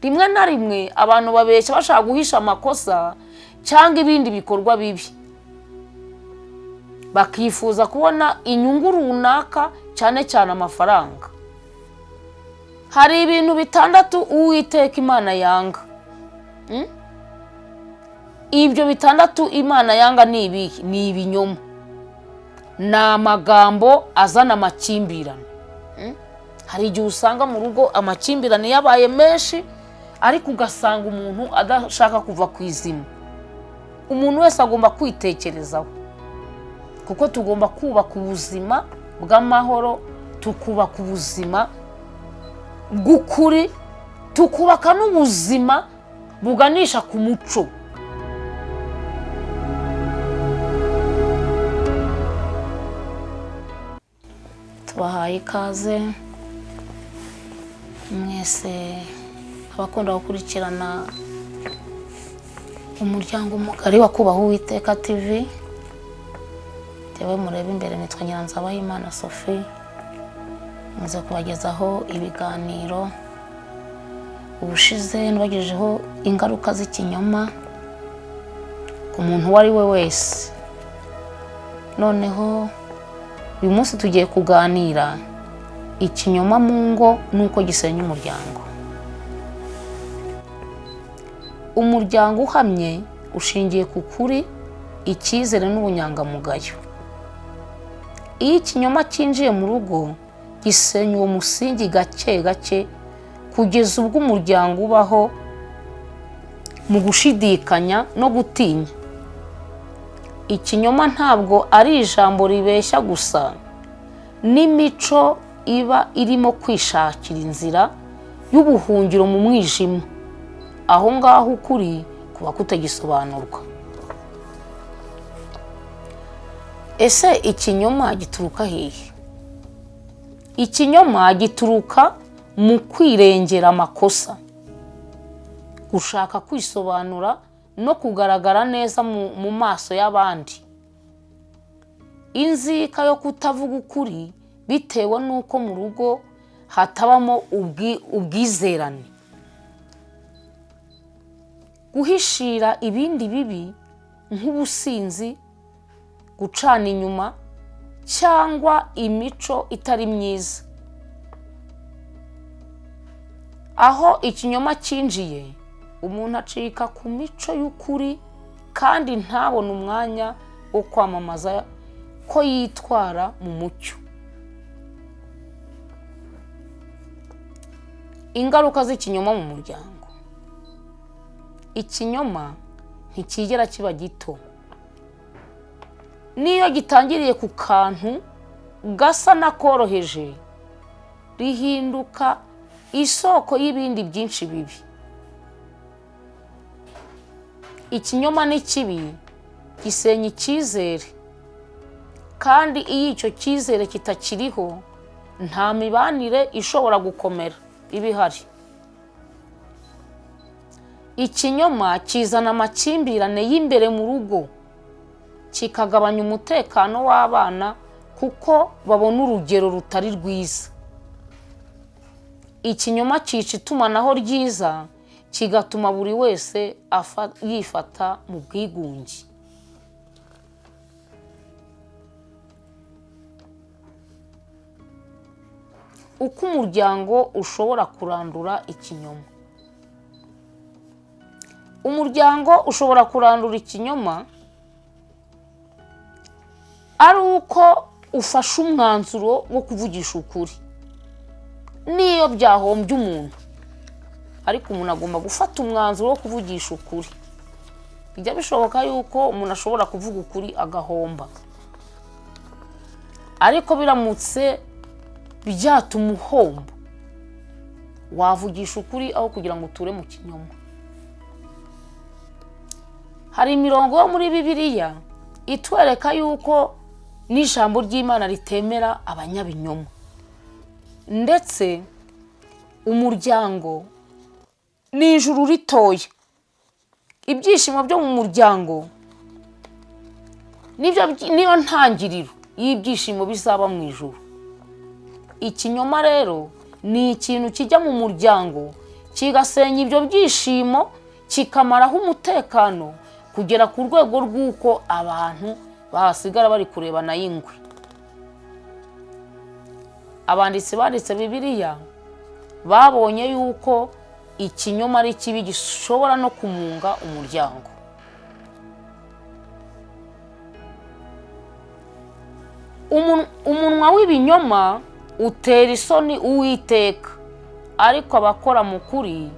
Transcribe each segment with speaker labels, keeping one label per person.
Speaker 1: rimwe na rimwe abantu babeshya bashaka guhisha amakosa cyangwa ibindi bikorwa bibi, bakifuza kubona inyungu runaka, cyane cyane amafaranga. Hari ibintu bitandatu Uwiteka Imana yanga. Ibyo bitandatu Imana yanga ni ibihe? Ni ibinyoma, ni amagambo azana amakimbirane. Hari igihe usanga mu rugo amakimbirane yabaye menshi, ariko ugasanga umuntu adashaka kuva ku izima. Umuntu wese agomba kwitekerezaho, kuko tugomba kubaka ubuzima bw'amahoro, tukubaka ubuzima bw'ukuri, tukubaka n'ubuzima buganisha ku muco. Tubahaye ikaze mwese abakunda gukurikirana umuryango mugari wa Kubaha Uwiteka TV. Tewe murebe imbere, nitwa Nyiranzabayimana Sophie, nze kubagezaho ibiganiro. Ubushize nabagejejeho ingaruka z'ikinyoma ku muntu uwo ari we wese. Noneho uyu munsi tugiye kuganira ikinyoma mu ngo nuko gisenya umuryango. Umuryango uhamye ushingiye ku kuri, icyizere n'ubunyangamugayo. Iyo ikinyoma cyinjiye mu rugo, gisenya uwo musingi gake gake, kugeza ubwo umuryango ubaho mu gushidikanya no gutinya. Ikinyoma ntabwo ari ijambo ribeshya gusa, n'imico iba irimo kwishakira inzira y'ubuhungiro mu mwijima. Aho ngaho ukuri kuba kutagisobanurwa. Ese ikinyoma gituruka hehe? Ikinyoma gituruka mu kwirengera amakosa, gushaka kwisobanura no kugaragara neza mu maso y'abandi. Inzika yo kutavuga ukuri bitewe n'uko mu rugo hatabamo ubwizerane. Guhishira ibindi bibi nk'ubusinzi, gucana inyuma, cyangwa imico itari myiza. Aho ikinyoma cyinjiye, umuntu acika ku mico y'ukuri kandi ntabone umwanya wo kwamamaza ko yitwara mu mucyo. Ingaruka z'ikinyoma mu muryango. Ikinyoma ntikigera kiba gito. Niyo gitangiriye ku kantu gasa n'akoroheje, rihinduka isoko y'ibindi byinshi bibi. Ikinyoma ni kibi, gisenya icyizere, kandi iyo icyo cyizere kitakiriho, nta mibanire ishobora gukomera iba ihari. Ikinyoma kizana amakimbirane y'imbere mu rugo, kikagabanya umutekano w'abana kuko babona urugero rutari rwiza. Ikinyoma cyica itumanaho ryiza, kigatuma buri wese yifata mu bwigunge. Uko umuryango ushobora kurandura ikinyoma. Umuryango ushobora kurandura ikinyoma ari uko ufashe umwanzuro wo kuvugisha ukuri. Niyo byahombye umuntu, ariko umuntu agomba gufata umwanzuro wo kuvugisha ukuri. Bijya bishoboka yuko umuntu ashobora kuvuga ukuri agahomba, ariko biramutse byatuma uhomba, wavugisha ukuri aho kugira ngo uture mu kinyoma. Hari imirongo yo muri Bibiliya itwereka yuko n'ijambo ry'Imana ritemera abanyabinyoma. Ndetse umuryango ni ijuru ritoya. Ibyishimo byo mu muryango niyo ntangiriro y'ibyishimo bizaba mu ijuru. Ikinyoma rero ni ikintu kijya mu muryango kigasenya ibyo byishimo, kikamaraho umutekano kugera ku rwego rw'uko abantu bahasigara bari kurebana y'ingwe. Abanditsi banditse Bibiliya babonye yuko ikinyoma ari kibi gishobora no kumunga umuryango. Umunwa w'ibinyoma utera isoni Uwiteka, ariko abakora mu kuri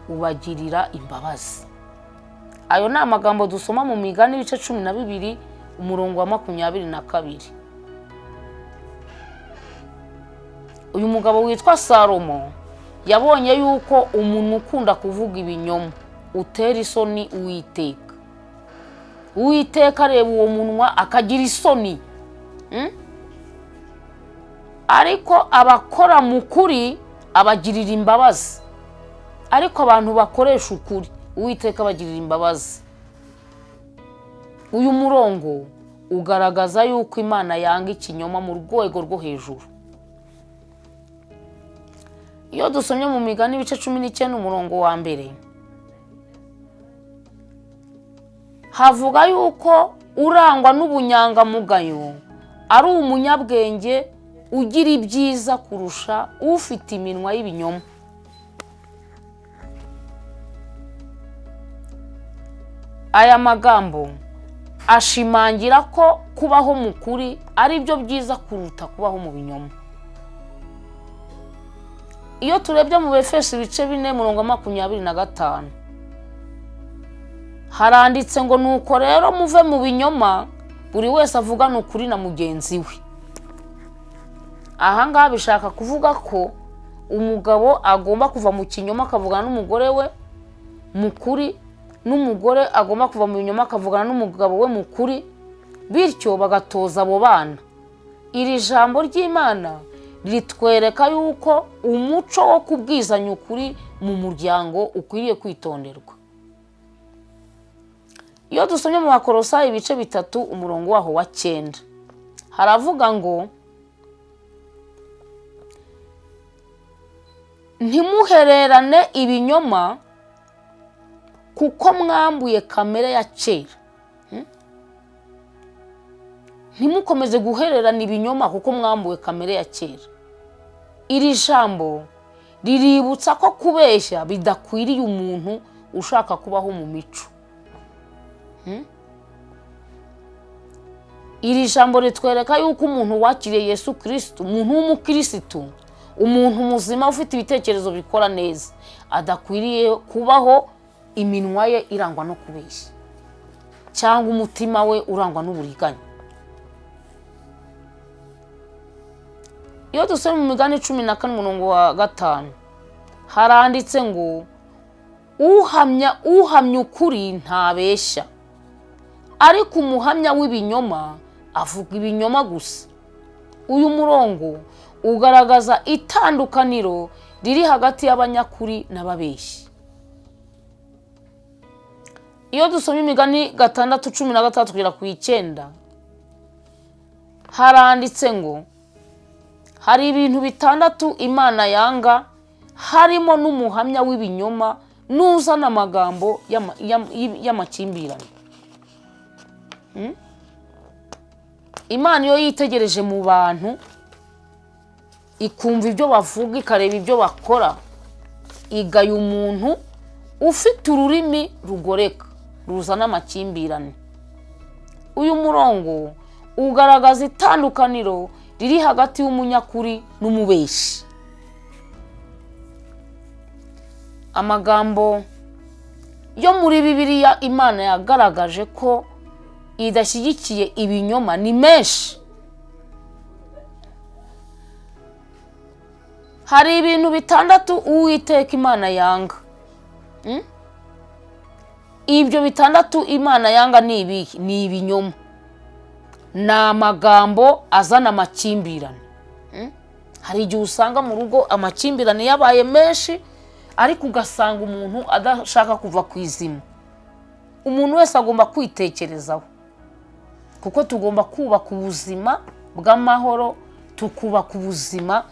Speaker 1: ubagirira imbabazi. Ayo ni amagambo dusoma mu Migani ibice 12 umurongo wa 22. Uyu mugabo witwa Salomo yabonye yuko umuntu ukunda kuvuga ibinyoma utera isoni Uwiteka. Uwiteka areba uwo munwa akagira isoni. Ariko abakora mu kuri abagirira imbabazi. Ariko abantu bakoresha ukuri Uwiteka abagirira imbabazi. Uyu murongo ugaragaza yuko Imana yanga ikinyoma mu rwego rwo hejuru. Iyo dusomye mu Migani ibice 19 umurongo wa mbere, havuga yuko urangwa n'ubunyangamugayo ari umunyabwenge ugira ibyiza kurusha ufite iminwa y'ibinyoma. Aya magambo ashimangira ko kubaho mu kuri ari byo byiza kuruta kubaho mu binyoma. Iyo turebye mu Efeso ibice 4 umurongo wa 25, haranditse ngo nuko rero muve mu binyoma, buri wese avugana ukuri na mugenzi we. Aha ngaha bishaka kuvuga ko umugabo agomba kuva mu kinyoma akavugana n'umugore we mu kuri, n'umugore agomba kuva mu binyoma akavugana n'umugabo we mu kuri, bityo bagatoza abo bana. Iri jambo ry'Imana ritwereka yuko umuco wo kubwizanya ukuri mu muryango ukwiriye kwitonderwa. Iyo dusomye mu Bakolosayi ibice 3 umurongo waho wa 9, haravuga ngo ntimuhererane ibinyoma kuko mwambuye kamere ya kera. Ntimukomeze guhererana ibinyoma kuko mwambuye kamere ya kera. Iri jambo riributsa ko kubeshya bidakwiriye umuntu ushaka kubaho mu mico. Iri jambo ritwereka yuko umuntu wakiriye Yesu Kristo, umuntu w'umukristo, umuntu muzima ufite ibitekerezo bikora neza, adakwiriye kubaho iminwa ye irangwa no kubeshya cyangwa umutima we urangwa n'uburiganya. Iyo dusoma mu Migani 14 umurongo wa 5, haranditse ngo uhamya ukuri ntabeshya, ariko umuhamya w'ibinyoma avuga ibinyoma gusa. Uyu murongo ugaragaza itandukaniro riri hagati y'abanyakuri n'ababeshyi. Iyo dusomye Imigani 6:13 kugera ku 9, haranditse ngo hari ibintu 6 Imana yanga, harimo n'umuhamya w'ibinyoma n'uzana amagambo y'amakimbirane. Imana iyo yitegereje mu bantu ikumva ibyo bavuga, ikareba ibyo bakora, igaya umuntu ufite ururimi rugoreka ruzana amakimbirane. Uyu murongo ugaragaza itandukaniro riri hagati y'umunyakuri n'umubeshi. Amagambo yo muri Bibiliya Imana yagaragaje ko idashyigikiye ibinyoma ni menshi. Hari ibintu 6 Uwiteka Imana yanga. Ibyo 6 Imana yanga ni ibihe? Ni ibinyoma, na amagambo azana amakimbirane. Hari igihe usanga mu rugo amakimbirane yabaye menshi, ariko ugasanga umuntu adashaka kuva ku izima. Umuntu wese agomba kwitekerezaho, kuko tugomba kubaka ubuzima bw'amahoro, tukubaka ubuzima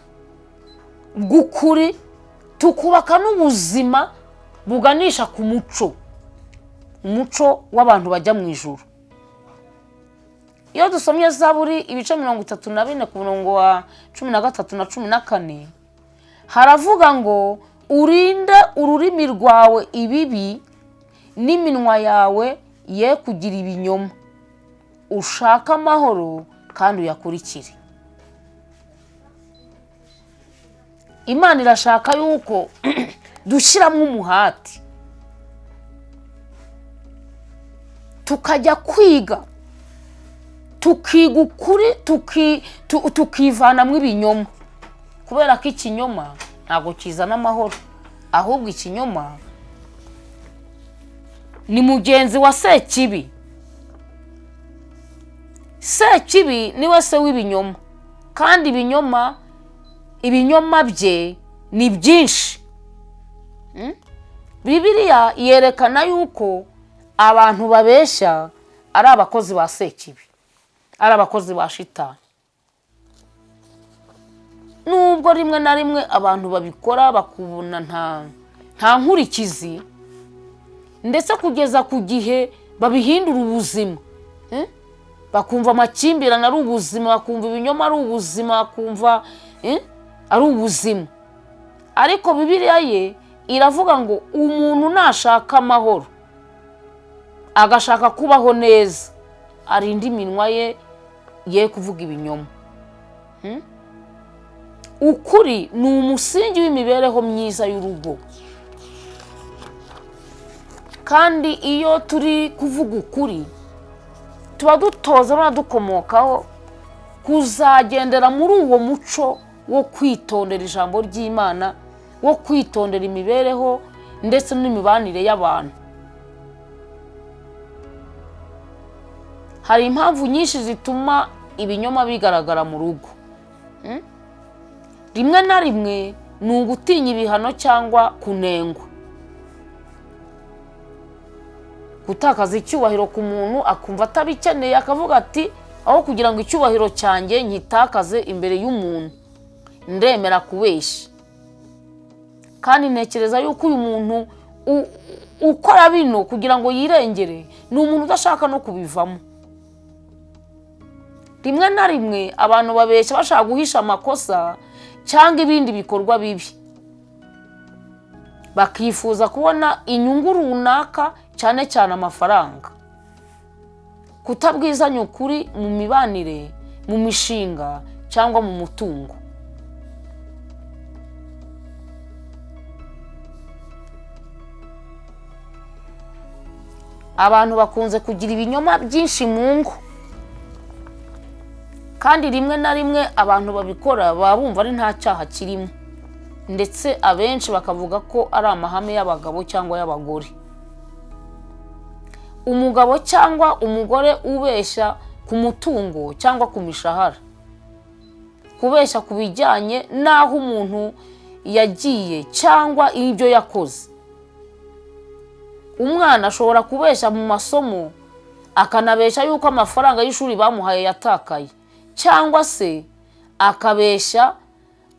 Speaker 1: bw'ukuri, tukubaka n'ubuzima buganisha ku umuco w'abantu bajya mu ijuru. Iyo dusomye Zaburi ibice 34 ku murongo wa 13 na 14 haravuga ngo urinde ururimi rwawe ibibi n'iminwa yawe ye kugira ibinyoma, ushaka amahoro kandi uyakurikire. Imana irashaka yuko dushyiramo umuhati tukajya kwiga, tukiga ukuri, tukivanamo ibinyoma, kubera ko ikinyoma ntabwo kizana amahoro, ahubwo ikinyoma ni mugenzi wa Sekibi. Sekibi niwe se w'ibinyoma, kandi ibinyoma bye ni byinshi. Bibiliya yerekana yuko abantu babeshya ari abakozi ba Sekibi, ari abakozi ba Shitani. Nubwo rimwe na rimwe abantu babikora bakubona nta nkurikizi, ndetse kugeza ku gihe babihindura ubuzima, bakumva amakimbirane ari ubuzima, bakumva ibinyoma ari ubuzima, bakumva ari ubuzima. Ariko Bibiliya ye iravuga ngo umuntu nashaka amahoro, agashaka kubaho neza, arinda iminwa ye kuvuga ibinyoma. Ukuri ni umusingi w'imibereho myiza y'urugo, kandi iyo turi kuvuga ukuri tuba dutoza n'adukomokaho kuzagendera muri uwo muco wo kwitondera ijambo ry'Imana, wo kwitondera imibereho ndetse n'imibanire y'abantu. Hari impamvu nyinshi zituma ibinyoma bigaragara mu rugo. Rimwe na rimwe ni ugutinya ibihano cyangwa kunengwa, gutakaza icyubahiro ku muntu akumva atabikeneye, akavuga ati aho kugira ngo icyubahiro cyanjye nkitakaze imbere y'umuntu, ndemera kubeshya. Kandi ntekereza yuko uyu muntu ukora bino kugira ngo yirengere ni umuntu udashaka no kubivamo. Rimwe na rimwe abantu babeshya bashaka guhisha amakosa cyangwa ibindi bikorwa bibi, bakifuza kubona inyungu runaka, cyane cyane amafaranga. Kutabwizanya ukuri mu mibanire, mu mishinga cyangwa mu mutungo. Abantu bakunze kugira ibinyoma byinshi mu ngo, kandi rimwe na rimwe abantu babikora baba bumva ari nta cyaha kirimo, ndetse abenshi bakavuga ko ari amahame y'abagabo cyangwa y'abagore. Umugabo cyangwa umugore ubeshya ku mutungo cyangwa ku mishahara, kubeshya ku bijyanye n'aho umuntu yagiye cyangwa ibyo yakoze. Umwana ashobora kubeshya mu masomo, akanabeshya yuko amafaranga y'ishuri bamuhaye yatakaye, cyangwa se akabeshya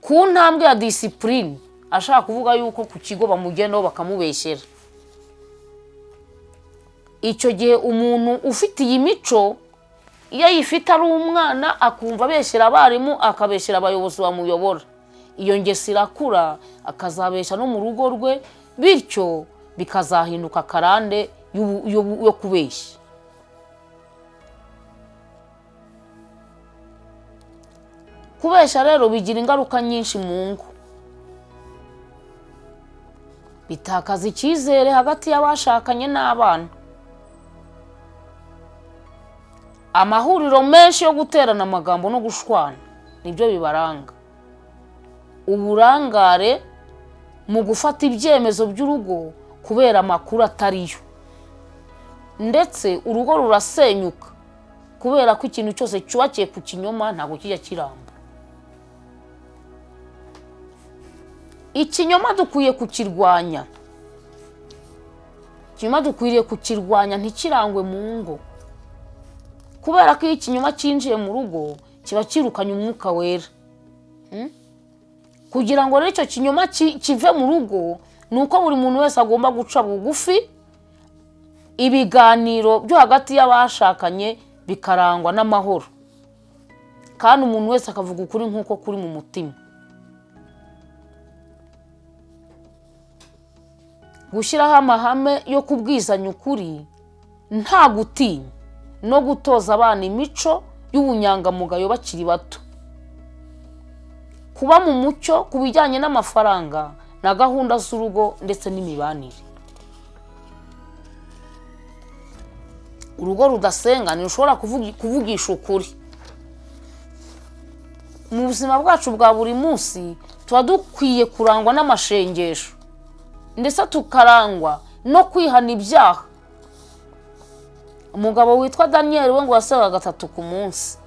Speaker 1: ku ntambwe ya discipline, ashaka kuvuga yuko ku kigo bamugendaho bakamubeshyera. Icyo gihe umuntu ufite iyi mico, iyo ayifite ari umwana, akumva abeshyera abarimu, akabeshyera abayobozi bamuyobora, iyo ngeso irakura akazabeshya no mu rugo rwe, bityo bikazahinduka karande yo kubeshya. Kubeshya rero bigira ingaruka nyinshi mu ngo. Bitakaza icyizere hagati y'abashakanye n'abana. Amahuriro menshi yo guterana amagambo no gushwana nibyo bibaranga. Uburangare mu gufata ibyemezo by'urugo kubera amakuru atariyo, ndetse urugo rurasenyuka kubera ko ikintu cyose cyubakiye ku kinyoma ntabwo kijya kiramba. Ikinyoma dukwiye kukirwanya. Ikinyoma dukwiriye kukirwanya ntikirangwe mu ngo, kubera ko iyo ikinyoma cyinjiye mu rugo kiba kirukanye umwuka wera. kugira ngo rero icyo kinyoma kive mu rugo nuko buri muntu wese agomba guca bugufi, ibiganiro byo hagati y'abashakanye bikarangwa n'amahoro, kandi umuntu wese akavuga ukuri nk'uko kuri mu mutima. Gushyiraho amahame yo kubwizanya ukuri nta gutinya, no gutoza abana imico y'ubunyangamugayo bakiri bato, kuba mu mucyo ku bijyanye n'amafaranga na gahunda z'urugo ndetse n'imibanire. Urugo rudasenga ntirushobora kuvugisha ukuri. Mu buzima bwacu bwa buri munsi tuba dukwiye kurangwa n'amashengesho ndetse tukarangwa no kwihana ibyaha. Umugabo witwa Daniel we ngo yasengaga 3 ku munsi.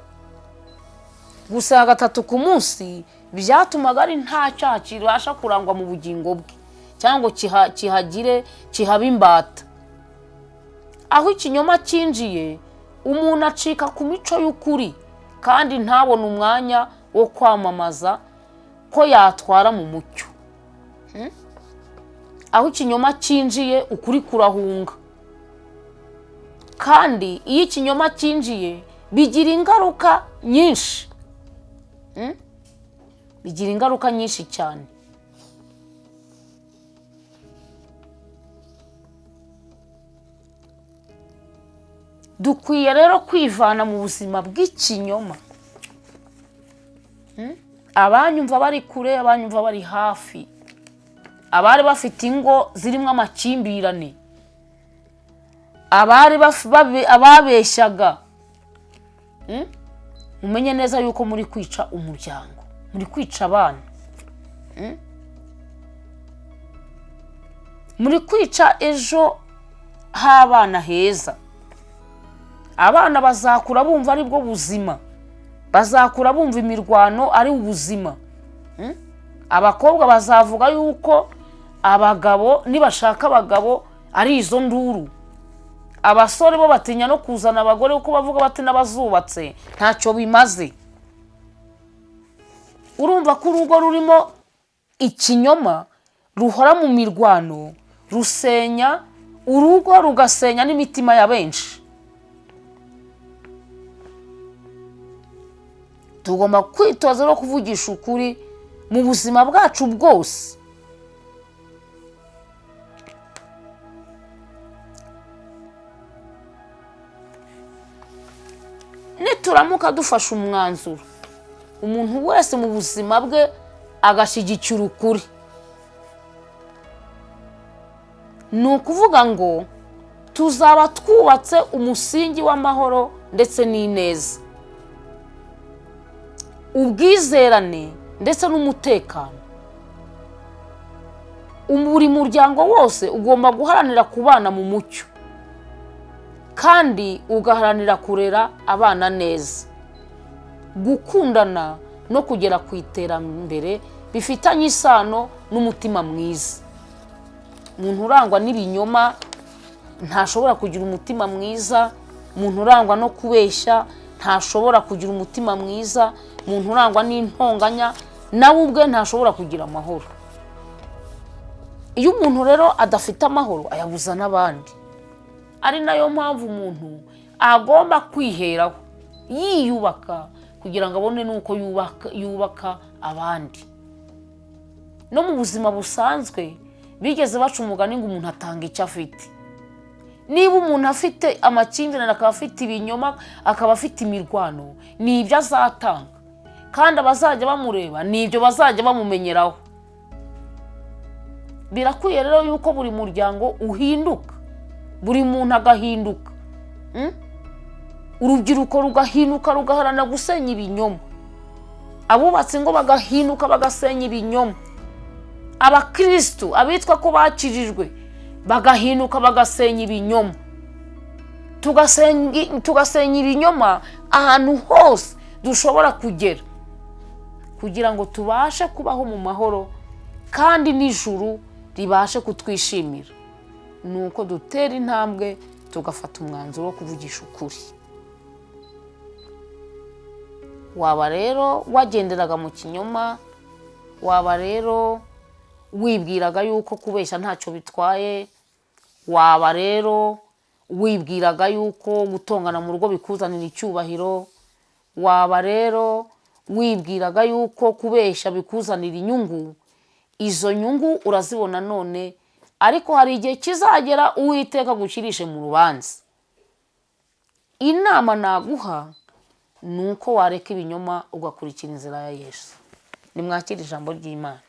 Speaker 1: Gusenga 3 ku munsi byatumaga ari nta cyaha kibasha kurangwa mu bugingo bwe, cyangwa kihaba imbata. Aho ikinyoma cyinjiye, umuntu acika ku mico y'ukuri kandi ntabone umwanya wo kwamamaza ko yatwara mu mucyo. Aho ikinyoma cyinjiye, ukuri kurahunga. Kandi iyo ikinyoma cyinjiye bigira ingaruka nyinshi. Bigira ingaruka nyinshi cyane. Dukwiye rero kwivana mu buzima bw'ikinyoma. Abanyumva bari kure, abanyumva bari hafi, abari bafite ingo zirimo amakimbirane, ababeshyaga, umenye neza yuko muri kwica umuryango, muri kwica abana, muri kwica ejo h'abana heza. Abana bazakura bumva ari bwo buzima, bazakura bumva imirwano ari ubuzima. Abakobwa bazavuga yuko abagabo nibashaka abagabo ari izo nduru. Abasore bo batinya no kuzana abagore kuko bavuga bati n'abazubatse ntacyo bimaze. Urumva ko urugo rurimo ikinyoma ruhora mu mirwano, rusenya urugo, rugasenya n'imitima ya benshi. Tugomba kwitoza no kuvugisha ukuri mu buzima bwacu bwose. Nituramuka dufashe umwanzuro, umuntu wese mu buzima bwe agashyigikira ukuri, ni ukuvuga ngo tuzaba twubatse umusingi w'amahoro ndetse n'ineza, ubwizerane ndetse n'umutekano. Buri muryango wose ugomba guharanira kubana mu mucyo, kandi ugaharanira kurera abana neza, gukundana no kugera ku iterambere bifitanye isano n'umutima mwiza. Umuntu urangwa n'ibinyoma ntashobora kugira umutima mwiza. Umuntu urangwa no kubeshya ntashobora kugira umutima mwiza. Umuntu urangwa n'intonganya nawe ubwe ntashobora kugira amahoro. Iyo umuntu rero adafite amahoro ayabuza n'abandi. Ari nayo mpamvu umuntu agomba kwiheraho, yiyubaka kugira ngo abone nuko yubaka abandi. No mu buzima busanzwe bigeze baca umugani ngo umuntu atanga icyo afite. Niba umuntu afite amakimbirane, akaba afite ibinyoma, akaba afite imirwano, ni ibyo azatanga, kandi abazajya bamureba ni ibyo bazajya bamumenyeraho. Birakwiye rero yuko buri muryango uhinduka, buri muntu agahinduka, urubyiruko rugahinduka rugaharana gusenya ibinyoma, abubatse ngo bagahinduka bagasenya ibinyoma, abakristo abitwa ko bakirijwe bagahinduka bagasenya ibinyoma. Tugasenya ibinyoma ahantu hose dushobora kugera, kugira ngo tubashe kubaho mu mahoro kandi n'ijuru ribashe kutwishimira. Nuko dutera intambwe tugafata umwanzuro wo kuvugisha ukuri. Waba rero wagenderaga mu kinyoma, waba rero wibwiraga yuko kubeshya ntacyo bitwaye, waba rero wibwiraga yuko gutongana mu rugo bikuzanira icyubahiro, waba rero wibwiraga yuko kubeshya bikuzanira inyungu. Izo nyungu urazibona none, ariko hari igihe kizagera Uwiteka agushyirishe mu rubanza. Inama naguha ni uko wareka ibinyoma ugakurikira inzira ya Yesu. Nimwakire ijambo ry'Imana.